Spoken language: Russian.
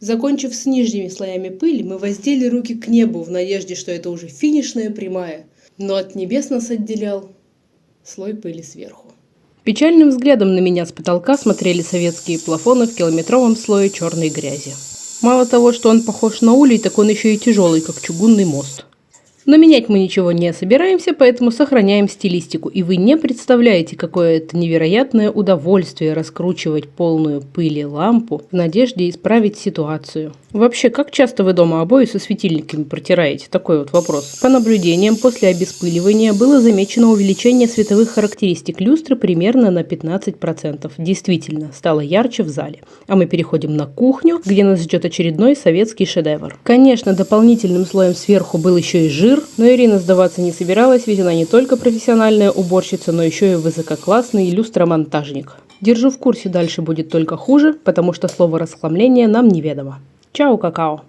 Закончив с нижними слоями пыли, мы воздели руки к небу в надежде, что это уже финишная прямая. Но от небес нас отделял слой пыли сверху. Печальным взглядом на меня с потолка смотрели советские плафоны в километровом слое черной грязи. Мало того, что он похож на улей, так он еще и тяжелый, как чугунный мост. Но менять мы ничего не собираемся, поэтому сохраняем стилистику. И вы не представляете, какое это невероятное удовольствие раскручивать полную пыли лампу в надежде исправить ситуацию. Вообще, как часто вы дома обои со светильниками протираете? Такой вот вопрос. По наблюдениям, после обеспыливания было замечено увеличение световых характеристик люстры примерно на 15%. Действительно, стало ярче в зале. А мы переходим на кухню, где нас ждет очередной советский шедевр. Конечно, дополнительным слоем сверху был еще и жир, но Ирина сдаваться не собиралась, ведь она не только профессиональная уборщица, но еще и высококлассный люстромонтажник. Держу в курсе, дальше будет только хуже, потому что слово расхламление нам неведомо. Чао, какао!